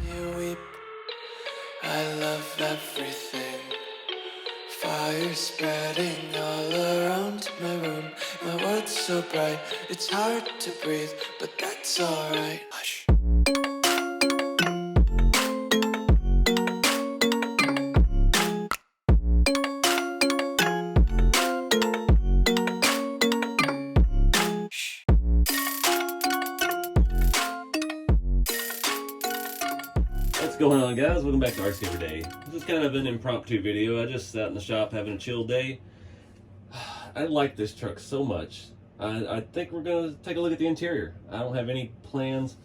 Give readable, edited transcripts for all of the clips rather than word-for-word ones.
me weep. I love everything. Fire spreading all around my room. My world's so bright, it's hard to breathe, but that's alright. Hush. What's going on, guys? Welcome back to RC4wd. This is kind of an impromptu video. I just sat in the shop having a chill day. I like this truck so much. I think we're gonna take a look at the interior. I don't have any plans.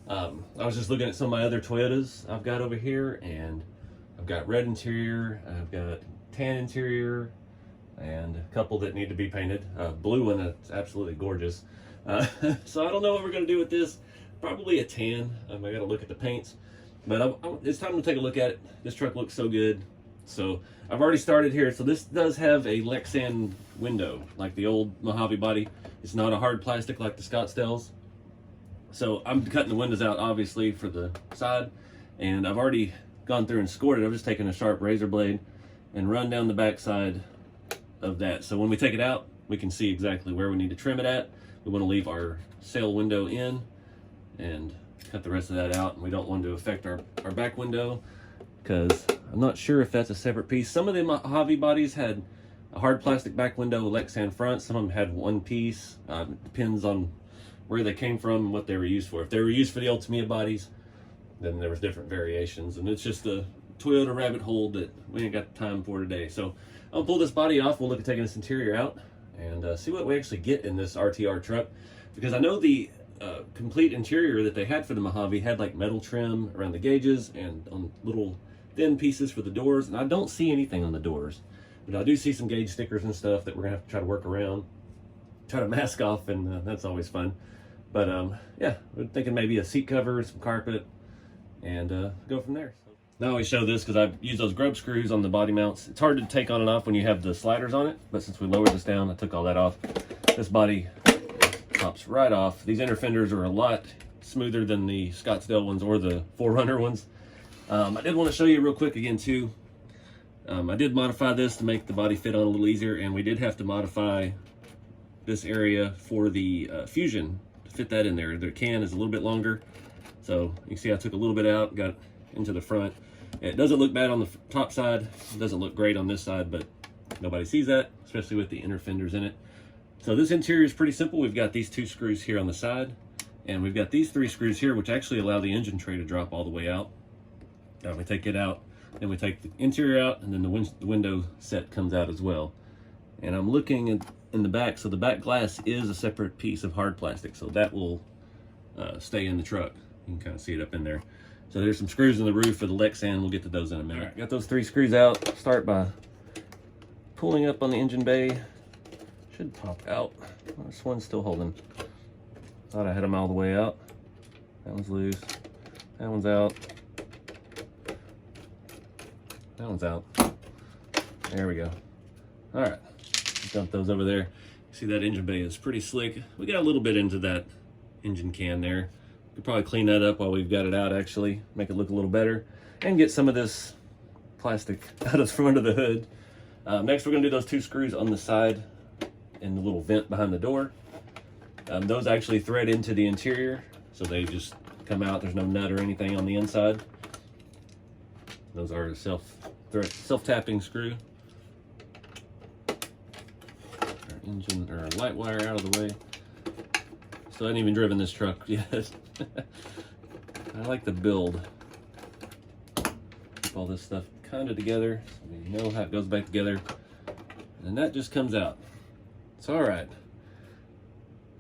I was just looking at some of my other Toyotas I've got over here, and I've got red interior, I've got tan interior, and a couple that need to be painted. Blue one that's absolutely gorgeous. So I don't know what we're gonna do with this. Probably a tan. I gotta look at the paints. But it's time to take a look at it. This truck looks so good. So I've already started here. So this does have a Lexan window, like the old Mojave body. It's not a hard plastic like the Scottsdales. So I'm cutting the windows out, obviously, for the side. And I've already gone through and scored it. I've just taken a sharp razor blade and run down the back side of that. So when we take it out, we can see exactly where we need to trim it at. We want to leave our sail window in and cut the rest of that out, and we don't want to affect our back window because I'm not sure if that's a separate piece. Some of the Mojave bodies had a hard plastic back window, Lexan front. Some of them had one piece. Depends on where they came from and what they were used for. If they were used for the Ultimate bodies, then there was different variations, and it's just a Toyota rabbit hole that we ain't got time for today. So I'll pull this body off. We'll look at taking this interior out and see what we actually get in this RTR truck, because I know the complete interior that they had for the Mojave had like metal trim around the gauges and on little thin pieces for the doors, and I don't see anything on the doors, but I do see some gauge stickers and stuff that we're gonna have to try to work around, try to mask off, and that's always fun. But yeah, we're thinking maybe a seat cover, some carpet, and go from there. Now I always show this because I've used those grub screws on the body mounts. It's hard to take on and off when you have the sliders on it, but since we lowered this down, I took all that off. This body pops right off. These inner fenders are a lot smoother than the Scottsdale ones or the 4Runner ones. I did want to show you real quick again too. I did modify this to make the body fit on a little easier, and we did have to modify this area for the Fusion to fit that in there. The can is a little bit longer, so you can see I took a little bit out, got into the front. It doesn't look bad on the top side. It doesn't look great on this side, but nobody sees that, especially with the inner fenders in it. So this interior is pretty simple. We've got these two screws here on the side, and we've got these three screws here, which actually allow the engine tray to drop all the way out. We take it out, then we take the interior out, and then the window set comes out as well. And I'm looking in the back, so the back glass is a separate piece of hard plastic, so that will stay in the truck. You can kind of see it up in there. So there's some screws in the roof for the Lexan. We'll get to those in a minute. All right, got those three screws out. Start by pulling up on the engine bay. Should pop out. This one's still holding. Thought I had them all the way out. That one's loose. That one's out. That one's out. There we go. All right, dump those over there. See, that engine bay is pretty slick. We got a little bit into that engine can there. Could probably clean that up while we've got it out, actually. Make it look a little better. And get some of this plastic out of the front of the hood. Next, we're gonna do those two screws on the side in the little vent behind the door. Those actually thread into the interior, so they just come out. There's no nut or anything on the inside. Those are a self-tapping screw. Our engine or our light wire out of the way. Still hadn't even driven this truck yet. I like the build. Keep all this stuff kind of together so we know how it goes back together, and that just comes out. It's all right.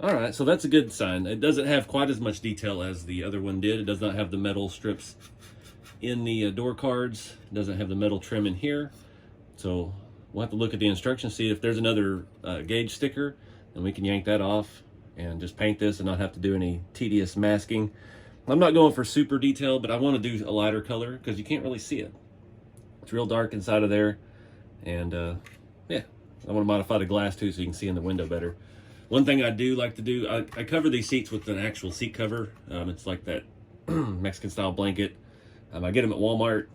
All right, so that's a good sign. It doesn't have quite as much detail as the other one did. It does not have the metal strips in the door cards. It doesn't have the metal trim in here. So we'll have to look at the instructions, see if there's another gauge sticker, and we can yank that off and just paint this and not have to do any tedious masking. I'm not going for super detail, but I want to do a lighter color because you can't really see it. It's real dark inside of there, and yeah, I want to modify the glass too so you can see in the window better. One thing I do like to do, I cover these seats with an actual seat cover. It's like that Mexican style blanket. I get them at Walmart.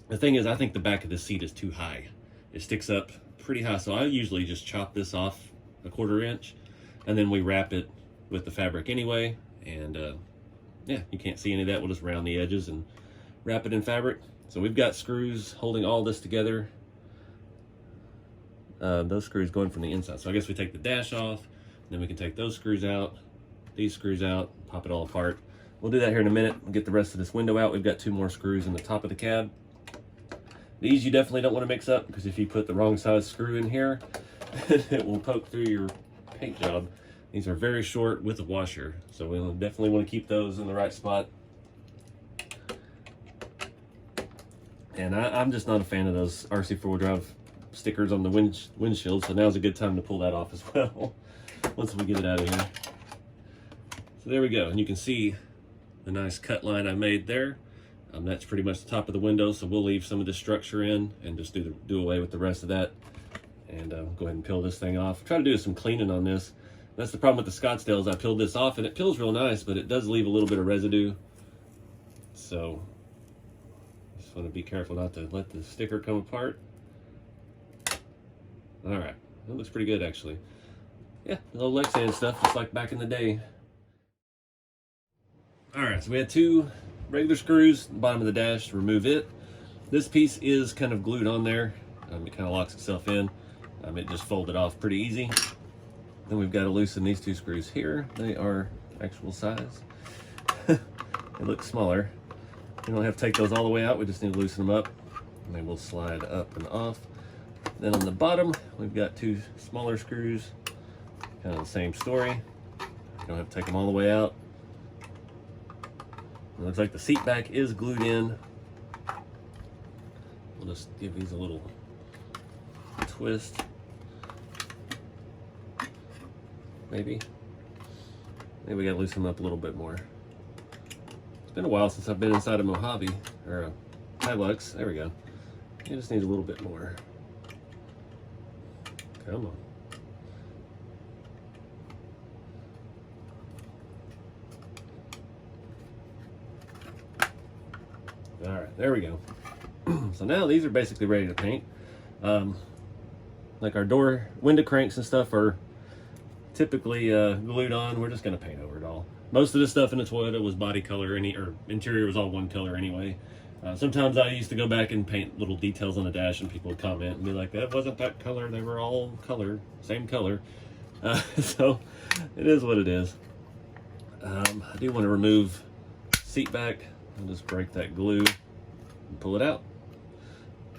The thing is, I think the back of the seat is too high. It sticks up pretty high, so I usually just chop this off a 1/4 inch, and then we wrap it with the fabric anyway. And yeah, you can't see any of that. We'll just round the edges and wrap it in fabric. So we've got screws holding all this together. Those screws going from the inside. So I guess we take the dash off, then we can take those screws out, these screws out, pop it all apart. We'll do that here in a minute. We'll get the rest of this window out. We've got 2 more screws in the top of the cab. These you definitely don't want to mix up, because if you put the wrong size screw in here, it will poke through your paint job. These are very short with a washer, so we'll definitely want to keep those in the right spot. And I'm just not a fan of those RC4 drive stickers on the windshield, so now's a good time to pull that off as well, once we get it out of here. So there we go, and you can see the nice cut line I made there. That's pretty much the top of the window, so we'll leave some of this structure in and just do away with the rest of that. And go ahead and peel this thing off. Try to do some cleaning on this. That's the problem with the Scottsdales. I peeled this off, and it peels real nice, but it does leave a little bit of residue. So just want to be careful not to let the sticker come apart. All right, that looks pretty good actually. Yeah, a little Lexan stuff, just like back in the day. All right, so we had 2 regular screws at the bottom of the dash to remove it. This piece is kind of glued on there. It kind of locks itself in. It just folded off pretty easy. Then we've got to loosen these 2 screws here. They are actual size. They look smaller. You don't have to take those all the way out. We just need to loosen them up, and they will slide up and off. Then on the bottom, we've got 2 smaller screws. Kind of the same story. You don't have to take them all the way out. It looks like the seat back is glued in. We'll just give these a little twist. Maybe we gotta loosen them up a little bit more. It's been a while since I've been inside a Mojave, or a Hilux. There we go. You just need a little bit more. Come on. All right, there we go. So now these are basically ready to paint. Like our window cranks and stuff are typically glued on. We're just gonna paint over it all. Most of the stuff in the Toyota was body color, or interior was all one color anyway. Sometimes I used to go back and paint little details on the dash, and people would comment and be like, that wasn't that color, they were all color, same color. So it is what it is. I do want to remove seat back. I'll just break that glue and pull it out.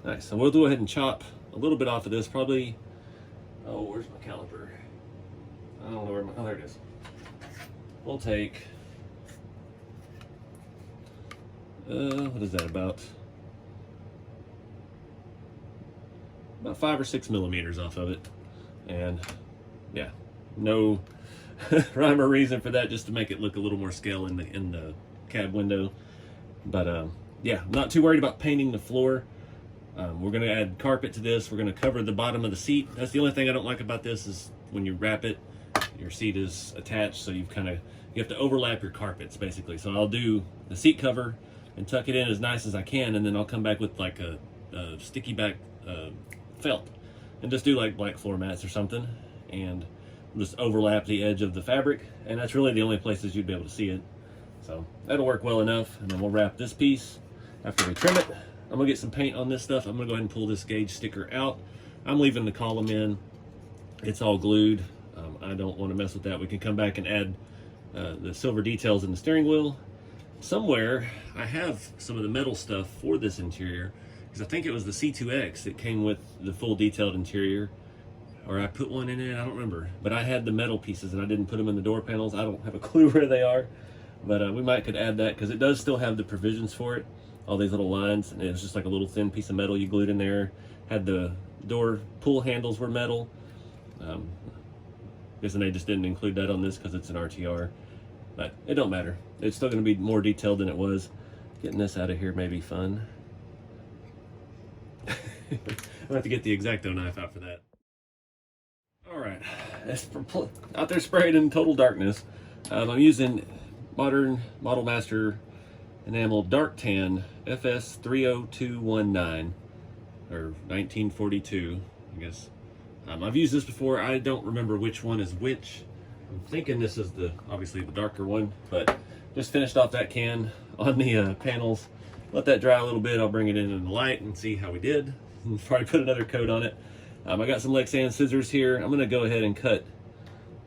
Nice, so we'll go ahead and chop a little bit off of this, probably, oh, where's my caliper? I don't know where oh, there it is. We'll take, what is that, about 5 or 6 millimeters off of it. And yeah, no rhyme or reason for that, just to make it look a little more scale in the cab window. But yeah, I'm not too worried about painting the floor. We're gonna add carpet to this. We're gonna cover the bottom of the seat. That's the only thing I don't like about this, is when you wrap it, your seat is attached, so you have to overlap your carpets basically. So I'll do the seat cover and tuck it in as nice as I can, and then I'll come back with like a sticky back felt, and just do like black floor mats or something, and just overlap the edge of the fabric, and that's really the only places you'd be able to see it. So that'll work well enough, and then we'll wrap this piece after we trim it. I'm gonna get some paint on this stuff. I'm gonna go ahead and pull this gauge sticker out. I'm leaving the column in. It's all glued. I don't want to mess with that. We can come back and add the silver details in the steering wheel. Somewhere I have some of the metal stuff for this interior, because I think it was the C2X that came with the full detailed interior, or I put one in it, I don't remember. But I had the metal pieces and I didn't put them in the door panels. I don't have a clue where they are, but we could add that, because it does still have the provisions for it. All these little lines, and it was just like a little thin piece of metal you glued in there. Had the door pull handles were metal. Guessing they just didn't include that on this because it's an RTR, but it don't matter. It's still going to be more detailed than it was. Getting this out of here may be fun. I'll have to get the X-Acto knife out for that. All right, it's out there sprayed in total darkness. I'm using modern Model Master enamel dark tan FS30219 or 1942, I guess. I've used this before. I don't remember which one is which. I'm thinking this is obviously the darker one, but just finished off that can on the panels. Let that dry a little bit. I'll bring it in the light and see how we did. Probably put another coat on it. I got some Lexan scissors here. I'm going to go ahead and cut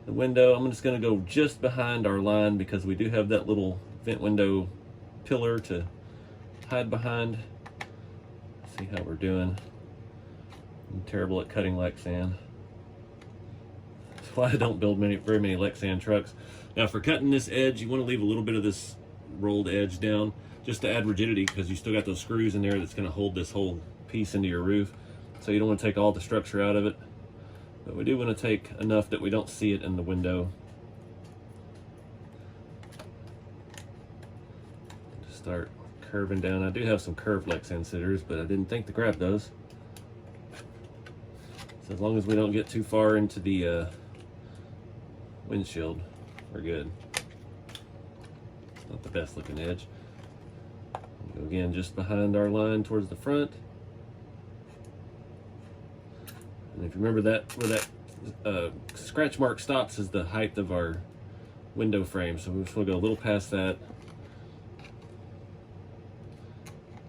the window. I'm just going to go just behind our line because we do have that little vent window pillar to hide behind. See how we're doing. I'm terrible at cutting Lexan. That's why I don't build very many Lexan trucks. Now for cutting this edge, you want to leave a little bit of this rolled edge down just to add rigidity, because you still got those screws in there that's going to hold this whole piece into your roof. So you don't want to take all the structure out of it, but we do want to take enough that we don't see it in the window. Just start curving down. I do have some curved Lexan scissors, but I didn't think to grab those. So as long as we don't get too far into the windshield, we're good. It's not the best looking edge. Go again just behind our line towards the front. And if you remember that, where that scratch mark stops is the height of our window frame. So we just want to go a little past that.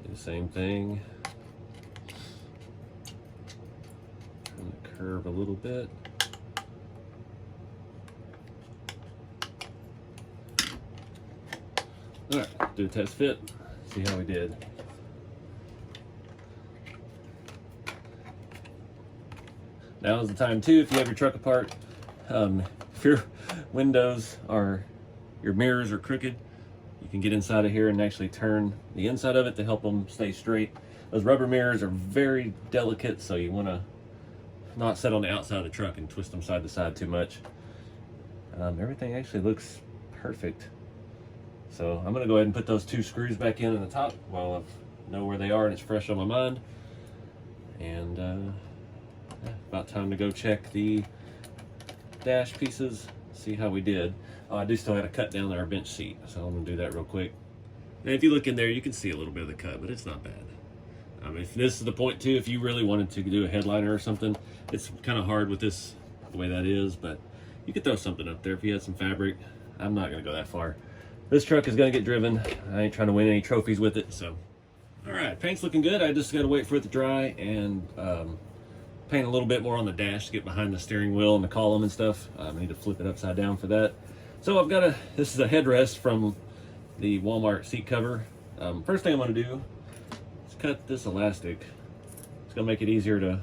Do the same thing. Trying to curve a little bit. All right, do a test fit. See how we did. Now is the time too, if you have your truck apart, if your windows are, your mirrors are crooked, you can get inside of here and actually turn the inside of it to help them stay straight. Those rubber mirrors are very delicate, so you want to not set on the outside of the truck and twist them side to side too much. Everything actually looks perfect. So I'm going to go ahead and put those two screws back in the top while I know where they are and it's fresh on my mind. And about time to go check the dash pieces, see how we did. Oh, I do still have to cut down our bench seat, so I'm going to do that real quick. And if you look in there, you can see a little bit of the cut, but it's not bad. If this is the point too, if you really wanted to do a headliner or something, it's kind of hard with this, the way that is, but you could throw something up there if you had some fabric. I'm not going to go that far. This truck is going to get driven. I ain't trying to win any trophies with it, so. All right, paint's looking good. I just got to wait for it to dry and paint a little bit more on the dash to get behind the steering wheel and the column and stuff. I need to flip it upside down for that. So I've got this is a headrest from the Walmart seat cover. First thing I'm going to do is cut this elastic. It's going to make it easier to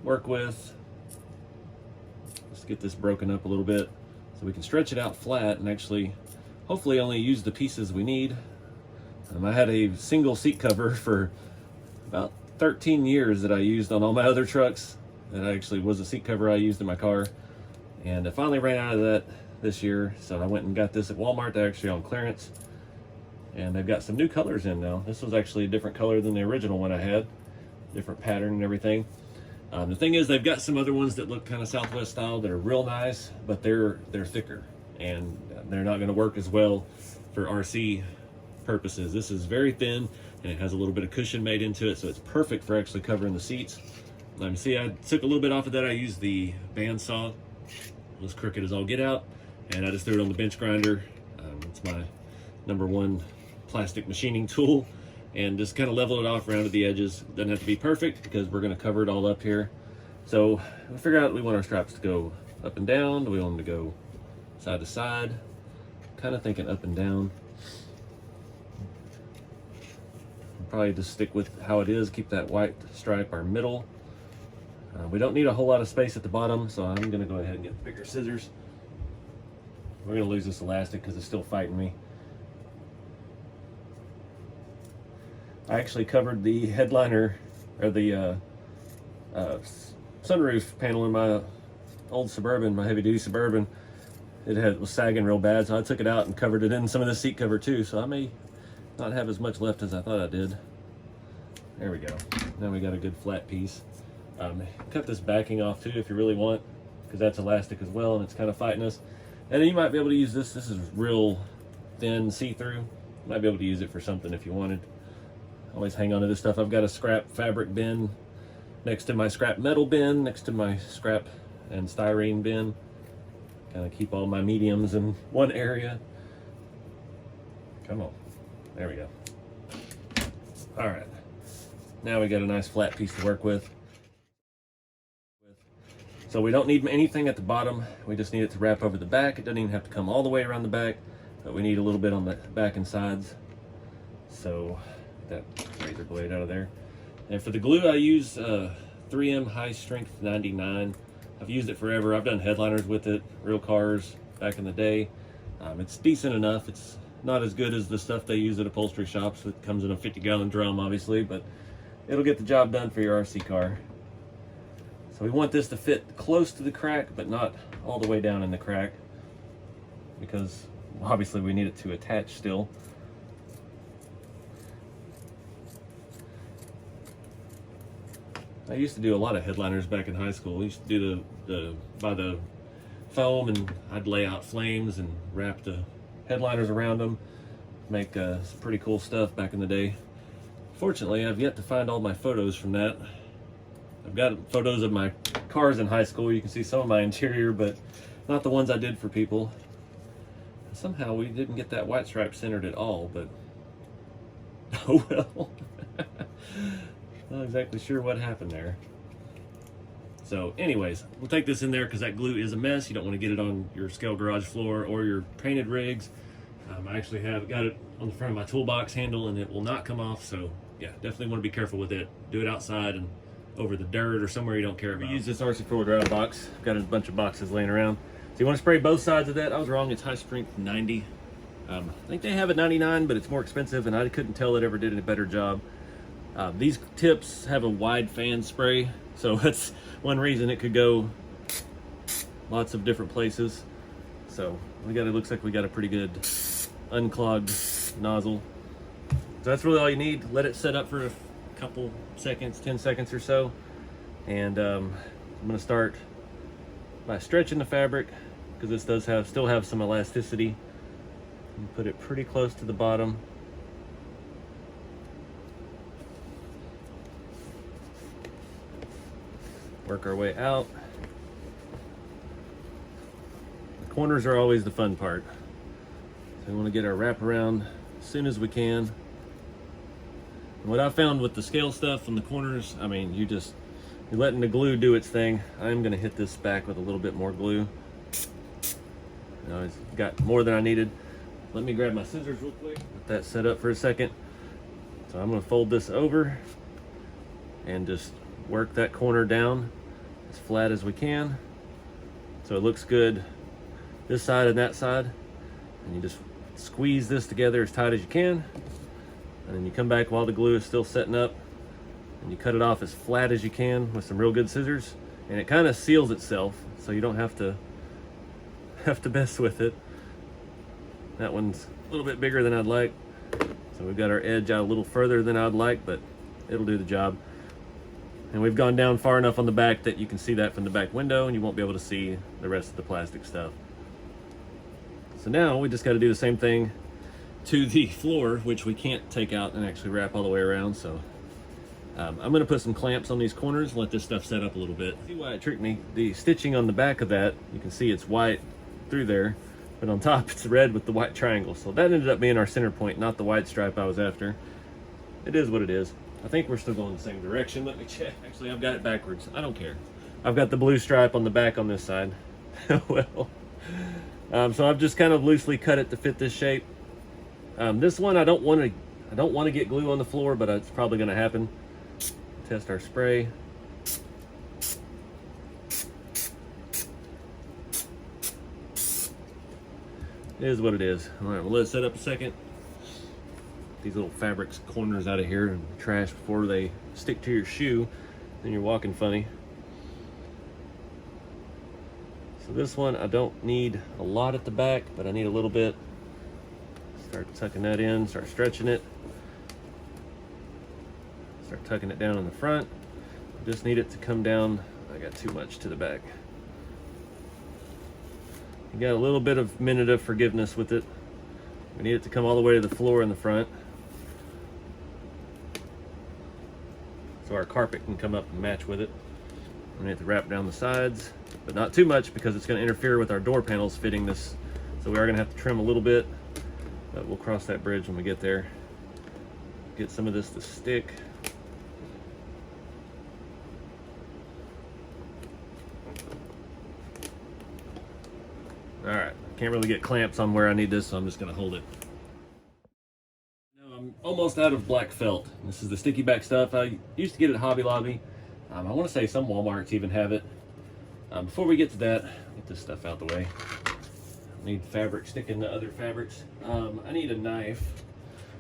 work with. Let's get this broken up a little bit so we can stretch it out flat and actually hopefully only use the pieces we need. I had a single seat cover for about 13 years that I used on all my other trucks. That actually was a seat cover I used in my car. And I finally ran out of that this year, so I went and got this at Walmart. They're actually on clearance. And they've got some new colors in now. This was actually a different color than the original one I had. Different pattern and everything. The thing is, they've got some other ones that look kind of Southwest style that are real nice, but they're thicker. And they're not going to work as well for RC purposes. This is very thin and it has a little bit of cushion made into it, so it's perfect for actually covering the seats. See, I took a little bit off of that. I used the bandsaw. It was crooked as all get out, and I just threw it on the bench grinder. It's my #1 plastic machining tool, and just kind of level it off around at the edges. Doesn't have to be perfect because we're going to cover it all up here. So we figure out we want our straps to go up and down. Do we want them to go side to side? Kind of thinking up and down. Probably just stick with how it is, keep that white stripe our middle. We don't need a whole lot of space at the bottom, so I'm going to go ahead and get bigger scissors. We're going to lose this elastic because it's still fighting me. I actually covered the headliner, or the sunroof panel in my old Suburban, my heavy-duty Suburban. It was sagging real bad, so I took it out and covered it in some of the seat cover too, so I may not have as much left as I thought I did. There we go. Now we got a good flat piece. Cut this backing off too if you really want, because that's elastic as well and it's kind of fighting us. And then you might be able to use this. This is real thin see-through. Might be able to use it for something if you wanted. Always hang on to this stuff. I've got a scrap fabric bin next to my scrap metal bin, next to my scrap and styrene bin. Kind of keep all my mediums in one area. Come on. There we go. All right. Now we got a nice flat piece to work with. So we don't need anything at the bottom. We just need it to wrap over the back. It doesn't even have to come all the way around the back, but we need a little bit on the back and sides. So that razor blade out of there. And for the glue, I use 3M High Strength 99. I've used it forever. I've done headliners with it, real cars back in the day. It's decent enough. It's not as good as the stuff they use at upholstery shops. It comes in a 50-gallon drum, obviously, but it'll get the job done for your RC car. So we want this to fit close to the crack, but not all the way down in the crack, because obviously we need it to attach still. I used to do a lot of headliners back in high school. I used to do by the foam, and I'd lay out flames and wrap the headliners around them. Make some pretty cool stuff back in the day. Fortunately, I've yet to find all my photos from that. I've got photos of my cars in high school. You can see some of my interior, but not the ones I did for people. Somehow we didn't get that white stripe centered at all, but oh well. Not exactly sure what happened there. So anyways, we'll take this in there because that glue is a mess. You don't want to get it on your scale garage floor or your painted rigs. I actually have got it on the front of my toolbox handle and it will not come off. So yeah, definitely want to be careful with it. Do it outside and over the dirt or somewhere you don't care about. Use this RC4wd box. I've got a bunch of boxes laying around. So you want to spray both sides of that. I was wrong, it's high strength 90. I think they have a 99, but it's more expensive and I couldn't tell it ever did a better job. These tips have a wide fan spray, so that's one reason it could go lots of different places. So it looks like we got a pretty good unclogged nozzle. So that's really all you need. Let it set up for a couple seconds, 10 seconds or so. And I'm gonna start by stretching the fabric because this does still have some elasticity. And put it pretty close to the bottom. Work our way out. The corners are always the fun part. So we want to get our wraparound as soon as we can. And what I found with the scale stuff on the corners, I mean, you're letting the glue do its thing. I'm going to hit this back with a little bit more glue. It's got more than I needed. Let me grab my scissors real quick. Let that set up for a second. So I'm going to fold this over and just work that corner down as flat as we can so it looks good this side and that side, and you just squeeze this together as tight as you can, and then you come back while the glue is still setting up and you cut it off as flat as you can with some real good scissors, and it kind of seals itself so you don't have to mess with it. That one's a little bit bigger than I'd like, so we've got our edge out a little further than I'd like, but it'll do the job. And we've gone down far enough on the back that you can see that from the back window and you won't be able to see the rest of the plastic stuff. So now we just got to do the same thing to the floor, which we can't take out and actually wrap all the way around. So I'm going to put some clamps on these corners and let this stuff set up a little bit. See why it tricked me? The stitching on the back of that, you can see it's white through there, but on top it's red with the white triangle. So that ended up being our center point, not the white stripe I was after. It is what it is. I think we're still going the same direction. Let me check. Actually, I've got it backwards. I don't care. I've got the blue stripe on the back on this side. Well, so I've just kind of loosely cut it to fit this shape. This one I don't want to get glue on the floor, but it's probably going to happen. Test our spray. It is what it is. All right, we'll let it set up a second. These little fabrics corners out of here and trash before they stick to your shoe, then you're walking funny. So this one I don't need a lot at the back, but I need a little bit. Start tucking that in, start stretching it. Start tucking it down in the front. Just need it to come down. I got too much to the back. You got a little bit of minute of forgiveness with it. We need it to come all the way to the floor in the front, so our carpet can come up and match with it. We need to wrap down the sides, but not too much because it's going to interfere with our door panels fitting this. So we are going to have to trim a little bit, but we'll cross that bridge when we get there. Get some of this to stick. All right, can't really get clamps on where I need this, so I'm just going to hold it. Now I'm almost out of black felt. This is the sticky back stuff. I used to get it at Hobby Lobby. I want to say some Walmarts even have it. Before we get to that, get this stuff out the way. I need fabric sticking to other fabrics. I need a knife.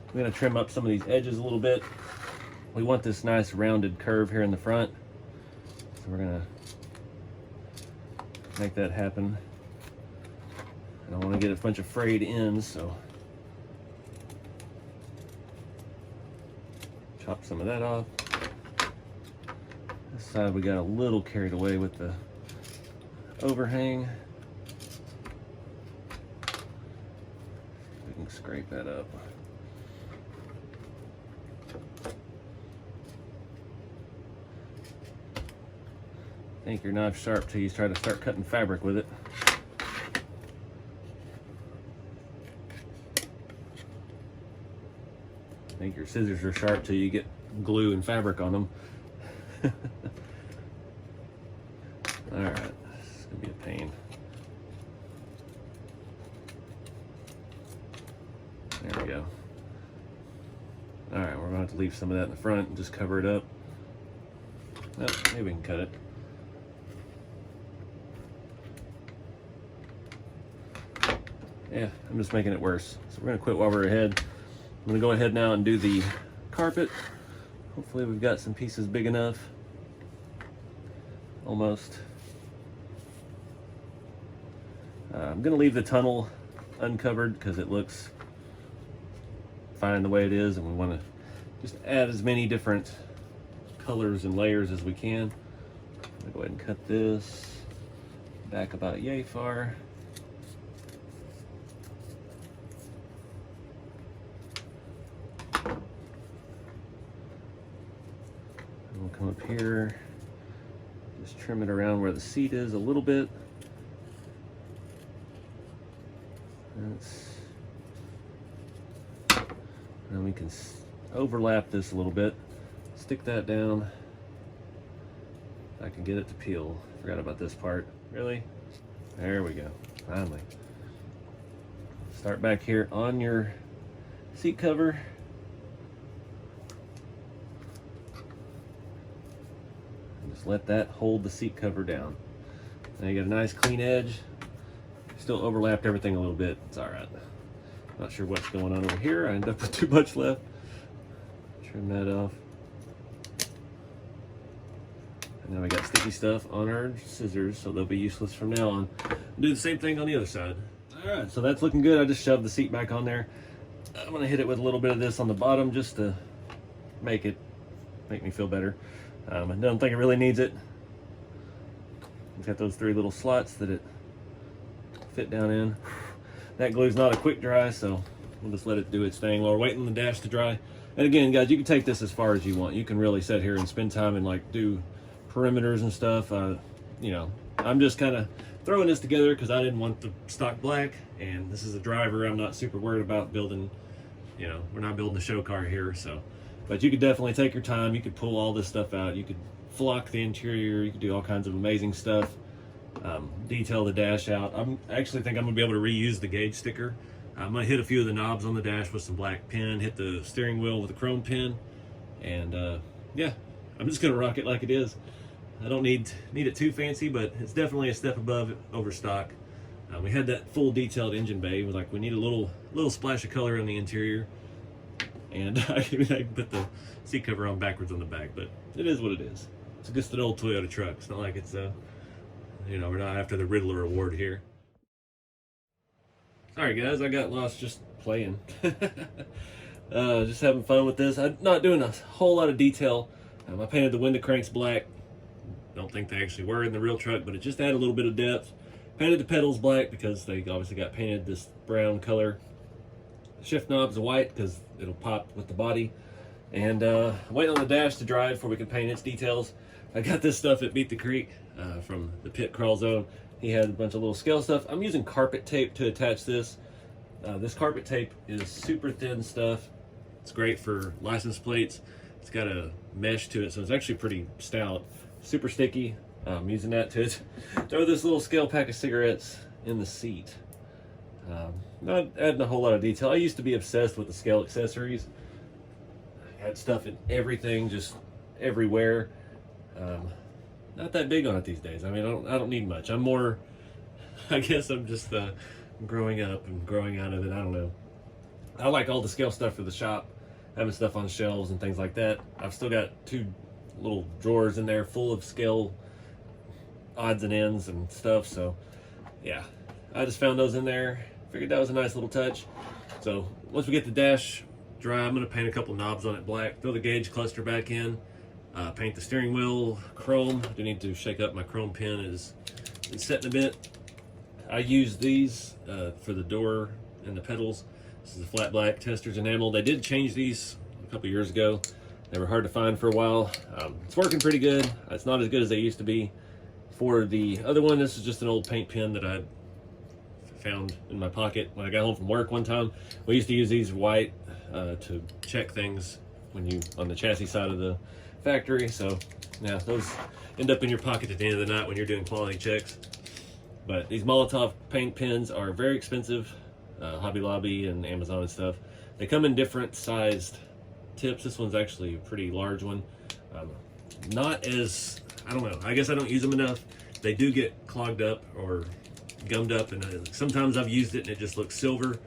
I'm going to trim up some of these edges a little bit. We want this nice rounded curve here in the front, so we're going to make that happen. I don't want to get a bunch of frayed ends, so chop some of that off. This side we got a little carried away with the overhang. We can scrape that up. Think your knife's sharp till you try to start cutting fabric with it. Think your scissors are sharp till you get glue and fabric on them. All right, this is gonna be a pain. There we go. All right, we're gonna have to leave some of that in the front and just cover it up. Oh, maybe we can cut it. Yeah, I'm just making it worse. So we're gonna quit while we're ahead. I'm gonna go ahead now and do the carpet. Hopefully we've got some pieces big enough. Almost. I'm gonna leave the tunnel uncovered because it looks fine the way it is, and we wanna just add as many different colors and layers as we can. I'm gonna go ahead and cut this back about yay far. We'll come up here, just trim it around where the seat is a little bit. And we can overlap this a little bit, stick that down. I can get it to peel. Forgot about this part. Really? There we go, finally. Start back here on your seat cover. Let that hold the seat cover down. Now you got a nice clean edge. Still overlapped everything a little bit. It's all right. Not sure what's going on over here. I ended up with too much left. Trim that off. And now we got sticky stuff on our scissors, so they'll be useless from now on. Do the same thing on the other side. All right, so that's looking good. I just shoved the seat back on there. I'm gonna hit it with a little bit of this on the bottom just to make me feel better. I don't think it really needs it. It's got those 3 little slots that it fit down in. That glue's not a quick dry, so we'll just let it do its thing while we're waiting on the dash to dry. And again, guys, you can take this as far as you want. You can really sit here and spend time and like do perimeters and stuff. You know, I'm just kind of throwing this together because I didn't want the stock black, and this is a driver I'm not super worried about building. You know, we're not building a show car here, so. But you could definitely take your time. You could pull all this stuff out. You could flock the interior. You could do all kinds of amazing stuff. Detail the dash out. I actually think I'm gonna be able to reuse the gauge sticker. I'm gonna hit a few of the knobs on the dash with some black pin, hit the steering wheel with a chrome pin, and yeah, I'm just gonna rock it like it is. I don't need it too fancy, but it's definitely a step above over stock. We had that full detailed engine bay. We need a little splash of color on the interior. And I can put the seat cover on backwards on the back, but it is what it is. It's just an old Toyota truck. It's not like it's you know, we're not after the Riddler award here. Sorry guys, I got lost just playing. Just having fun with this. I'm not doing a whole lot of detail. I painted the window cranks black. Don't think they actually were in the real truck, but it just added a little bit of depth. Painted the pedals black because they obviously got painted this brown color. shift knob's white because it'll pop with the body. And waiting on the dash to dry before we can paint its details. I got this stuff at Beat the Creek from the pit crawl zone. He had a bunch of little scale stuff. I'm using carpet tape to attach this. This carpet tape is super thin stuff. It's great for license plates. It's got a mesh to it, so it's actually pretty stout. Super sticky. I'm using that to throw this little scale pack of cigarettes in the seat. Not adding a whole lot of detail. I used to be obsessed with the scale accessories. I had stuff in everything, just everywhere. Not that big on it these days. I mean, I don't need much. I'm more, I guess I'm just growing up and growing out of it. I don't know. I like all the scale stuff for the shop, having stuff on shelves and things like that. I've still got 2 little drawers in there full of scale odds and ends and stuff. So yeah, I just found those in there. Figured that was a nice little touch. So once we get the dash dry, I'm going to paint a couple knobs on it black, throw the gauge cluster back in, paint the steering wheel chrome. I do need to shake up my chrome pin. It's setting a bit. I use these for the door and the pedals. This is a flat black Testors enamel. They did change these a couple years ago. They were hard to find for a while. It's working pretty good. It's not as good as they used to be. For the other one, this is just an old paint pen that I found in my pocket when I got home from work one time. We used to use these white to check things when you on the chassis side of the factory. So yeah, those end up in your pocket at the end of the night when you're doing quality checks. But these Molotov paint pens are very expensive. Hobby Lobby and Amazon and stuff. They come in different sized tips. This one's actually a pretty large one. Not as, I don't know, I guess I don't use them enough. They do get clogged up or gummed up, and sometimes I've used it and it just looks silver,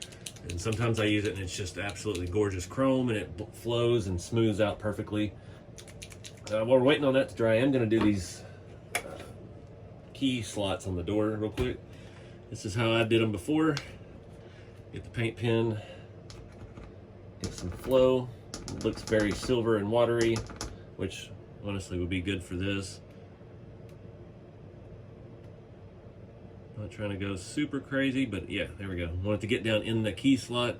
and sometimes I use it and it's just absolutely gorgeous chrome and it flows and smooths out perfectly. While we're waiting on that to dry, I'm going to do these key slots on the door real quick. This is how I did them before. Get the paint pen, get some flow. It looks very silver and watery, which honestly would be good for this. Not trying to go super crazy, but yeah, there we go. I want it to get down in the key slot.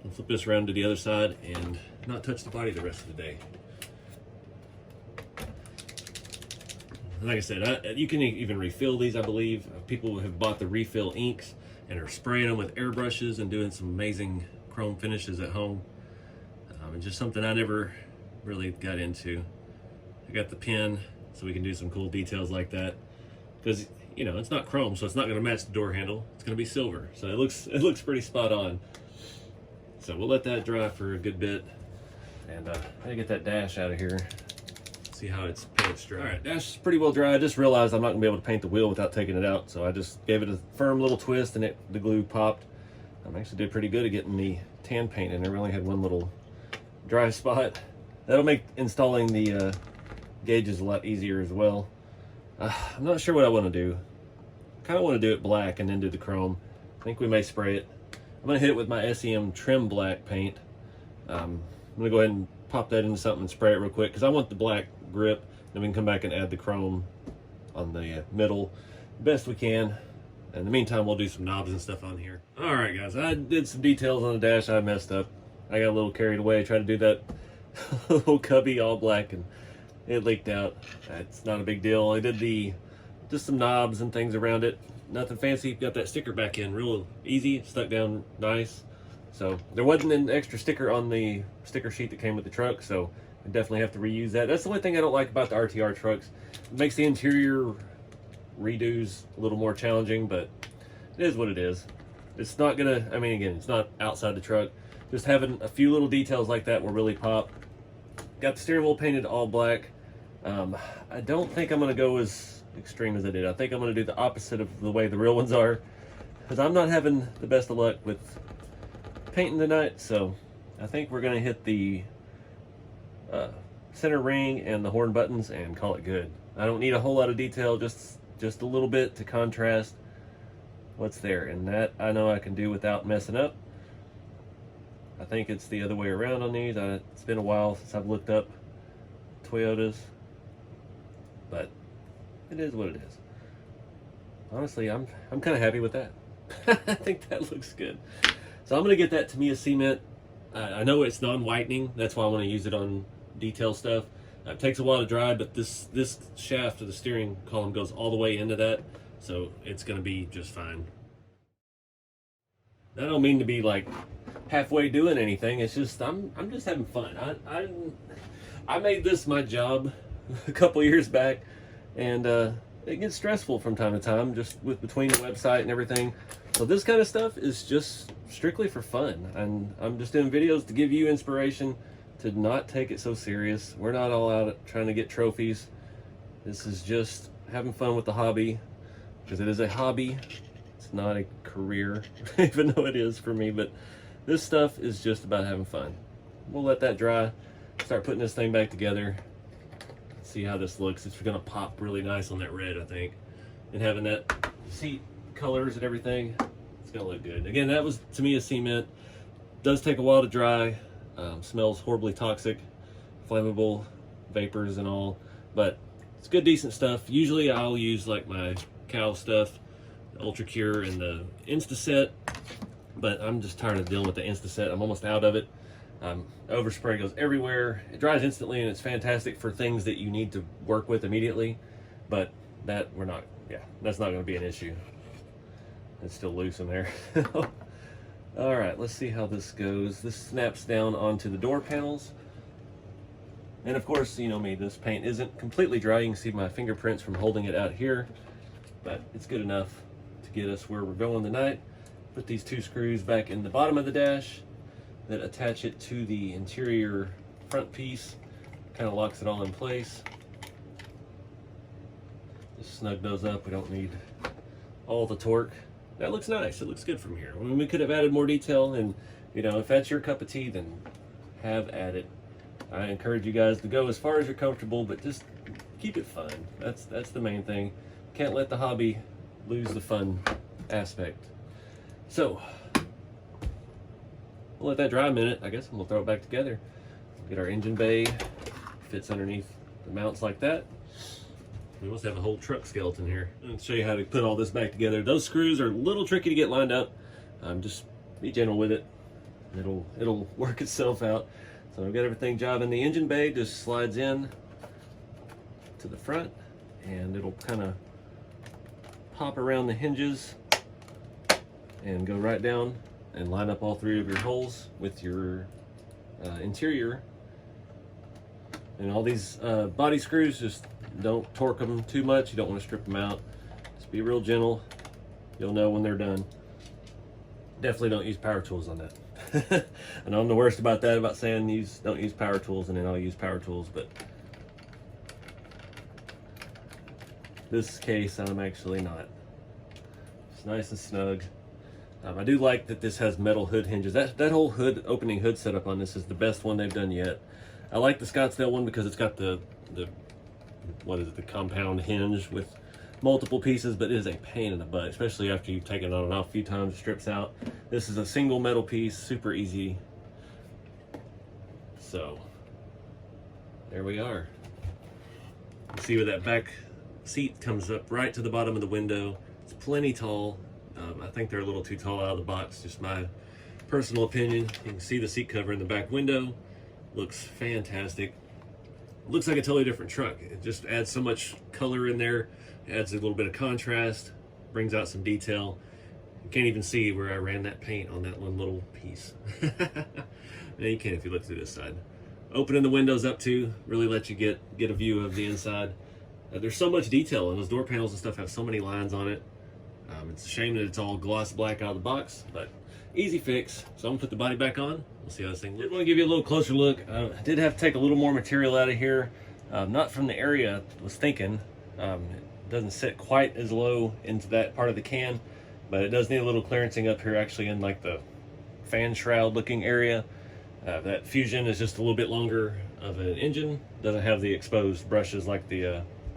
I'll flip this around to the other side and not touch the body the rest of the day. Like I said, you can even refill these, I believe. People have bought the refill inks and are spraying them with airbrushes and doing some amazing chrome finishes at home. It's just something I never really got into. I got the pen so we can do some cool details like that. Because, you know, it's not chrome, so it's not going to match the door handle. It's going to be silver, so it looks pretty spot on. So we'll let that dry for a good bit, and I gotta get that dash out of here. See how it's dry. All right, dash is pretty well dry. I just realized I'm not gonna be able to paint the wheel without taking it out, so I just gave it a firm little twist, and the glue popped. I actually did pretty good at getting the tan paint in there. We only had one little dry spot. That'll make installing the gauges a lot easier as well. I'm not sure what I want to do. I kind of want to do it black and then do the chrome. I think we may spray it. I'm going to hit it with my SEM trim black paint. I'm going to go ahead and pop that into something and spray it real quick because I want the black grip. Then we can come back and add the chrome on the middle best we can. In the meantime, we'll do some knobs and stuff on here. All right, guys, I did some details on the dash. I messed up. I got a little carried away trying to do that little cubby all black, and it leaked out. It's not a big deal. I did just some knobs and things around it. Nothing fancy. Got that sticker back in real easy. Stuck down nice. So there wasn't an extra sticker on the sticker sheet that came with the truck, so I definitely have to reuse that. That's the only thing I don't like about the RTR trucks. It makes the interior redos a little more challenging, but it is what it is. It's not gonna, I mean, again, it's not outside the truck. Just having a few little details like that will really pop. Got the steering wheel painted all black. I don't think I'm gonna go as extreme as I did. I think I'm gonna do the opposite of the way the real ones are, because I'm not having the best of luck with painting tonight. So I think we're gonna hit the center ring and the horn buttons and call it good. I don't need a whole lot of detail, just a little bit to contrast what's there, and that I know I can do without messing up. I think it's the other way around on these. It's been a while since I've looked up Toyotas, but it is what it is. Honestly, I'm kind of happy with that. I think that looks good. So I'm going to get that Tamiya cement. I know it's non-whitening. That's why I want to use it on detail stuff. It takes a while to dry, but this shaft of the steering column goes all the way into that, so it's going to be just fine. I don't mean to be like halfway doing anything. It's just I'm just having fun. I made this my job a couple years back, and it gets stressful from time to time, just with between the website and everything. So this kind of stuff is just strictly for fun, and I'm just doing videos to give you inspiration to not take it so serious. We're not all out trying to get trophies. This is just having fun with the hobby, because it is a hobby. It's not a career, even though it is for me, but this stuff is just about having fun. We'll let that dry, start putting this thing back together, see how this looks. It's gonna pop really nice on that red, I think. And having that seat colors and everything, it's gonna look good. Again, that was Tamiya cement. Does take a while to dry. Smells horribly toxic, flammable, vapors and all, but it's good, decent stuff. Usually I'll use like my cow stuff, the Ultra Cure and the Instaset, but I'm just tired of dealing with the Instaset. I'm almost out of it. Overspray goes everywhere. It dries instantly, and it's fantastic for things that you need to work with immediately, but that's not going to be an issue. It's still loose in there. All right, let's see how this goes. This snaps down onto the door panels. And of course, you know me, this paint isn't completely dry. You can see my fingerprints from holding it out here, but it's good enough to get us where we're going tonight. Put these 2 screws back in the bottom of the dash that attach it to the interior front piece. Kind of locks it all in place. Just snug those up. We don't need all the torque. That looks nice. It looks good from here. I mean, we could have added more detail, and you know, if that's your cup of tea, then have at it. I encourage you guys to go as far as you're comfortable, but just keep it fun. That's the main thing. Can't let the hobby lose the fun aspect. So we'll let that dry a minute, I guess, and we'll throw it back together. Get our engine bay, fits underneath the mounts like that. We must have a whole truck skeleton here. I'll show you how to put all this back together. Those screws are a little tricky to get lined up. Just be gentle with it. It'll work itself out. So I've got everything jobbing. The engine bay just slides in to the front, and it'll kind of pop around the hinges and go right down and line up all 3 of your holes with your interior. And all these body screws, just don't torque them too much. You don't want to strip them out. Just be real gentle. You'll know when they're done. Definitely don't use power tools on that. I know I'm the worst about that, about saying don't use power tools, and then I'll use power tools, but this case I'm actually not. It's nice and snug. I do like that this has metal hood hinges. That whole opening hood setup on this is the best one they've done yet. I like the Scottsdale one because it's got the what is it, the compound hinge with multiple pieces, but it is a pain in the butt, especially after you've taken it on and off a few times, it strips out. This is a single metal piece, super easy. So there we are. You see where that back seat comes up right to the bottom of the window. It's plenty tall. I think they're a little too tall out of the box, just my personal opinion. You can see the seat cover in the back window. Looks fantastic. Looks like a totally different truck. It just adds so much color in there, adds a little bit of contrast, brings out some detail. You can't even see where I ran that paint on that one little piece. Now you can if you look through this side. Opening the windows up too really lets you get a view of the inside. There's so much detail, and those door panels and stuff have so many lines on it. It's a shame that it's all gloss black out of the box, but easy fix. So I'm gonna put the body back on. We'll see how this thing looks. I want to give you a little closer look. I did have to take a little more material out of here. Not from the area I was thinking. It doesn't sit quite as low into that part of the can, but it does need a little clearancing up here, actually in like the fan shroud looking area. That Fusion is just a little bit longer of an engine. Doesn't have the exposed brushes like the,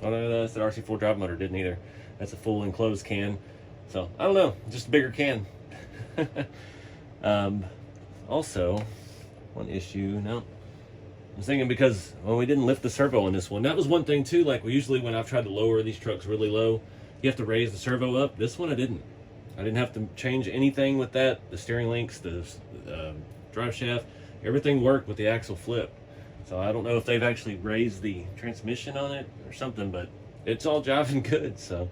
oh no, that's the RC4 drive motor didn't either. That's a full enclosed can. So, I don't know, just a bigger can. Also, one issue, no. I was thinking because, well, we didn't lift the servo on this one. That was one thing too, like usually when I've tried to lower these trucks really low, you have to raise the servo up. This one I didn't. I didn't have to change anything with that. The steering links, the drive shaft, everything worked with the axle flip. So I don't know if they've actually raised the transmission on it or something, but it's all driving good. So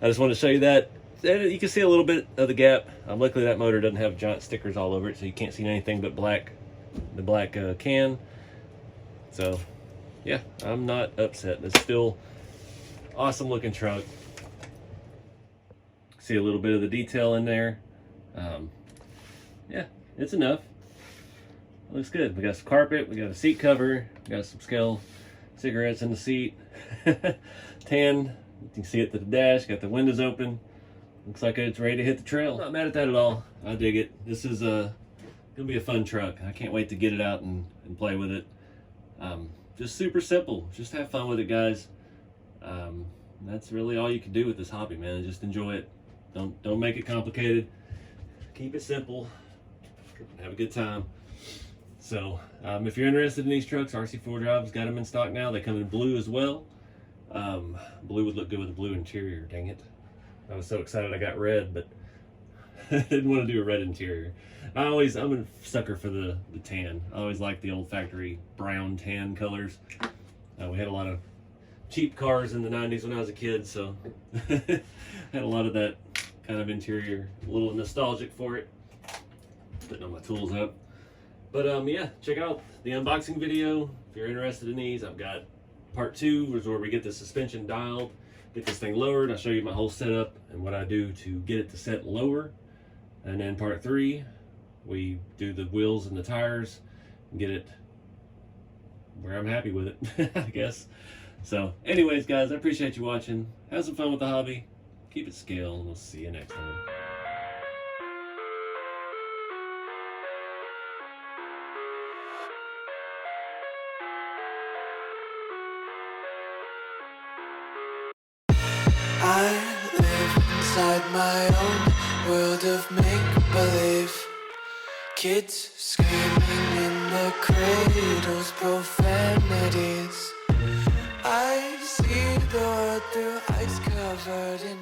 I just wanted to show you that. You can see a little bit of the gap. Luckily that motor doesn't have giant stickers all over it, so you can't see anything but the black can. So yeah, I'm not upset. It's still awesome looking truck. See a little bit of the detail in there. Yeah, it's enough. It looks good. We got some carpet, we got a seat cover, we got some scale cigarettes in the seat. Tan, you can see it to the dash, got the windows open. Looks like it's ready to hit the trail. Not mad at that at all. I dig it. This is gonna be a fun truck. I can't wait to get it out and play with it. Just super simple. Just have fun with it, guys. That's really all you can do with this hobby, man. Just enjoy it. Don't make it complicated. Keep it simple. Have a good time. So if you're interested in these trucks, RC4wd's got them in stock now. They come in blue as well. Blue would look good with a blue interior. Dang it! I was so excited I got red, but I didn't want to do a red interior. I'm a sucker for the tan. I always like the old factory brown tan colors. We had a lot of cheap cars in the 90s when I was a kid, so had a lot of that kind of interior. A little nostalgic for it. Putting all my tools up. But yeah, check out the unboxing video if you're interested in these. I've got part 2, is where we get the suspension dialed, get this thing lowered. I'll show you my whole setup and what I do to get it to set lower. And then part 3, we do the wheels and the tires and get it where I'm happy with it, I guess. So anyways, guys, I appreciate you watching. Have some fun with the hobby. Keep it scale, and we'll see you next time. I live inside my own world of make-believe. Kids screaming in the cradles, profanities. I see the world through ice covered in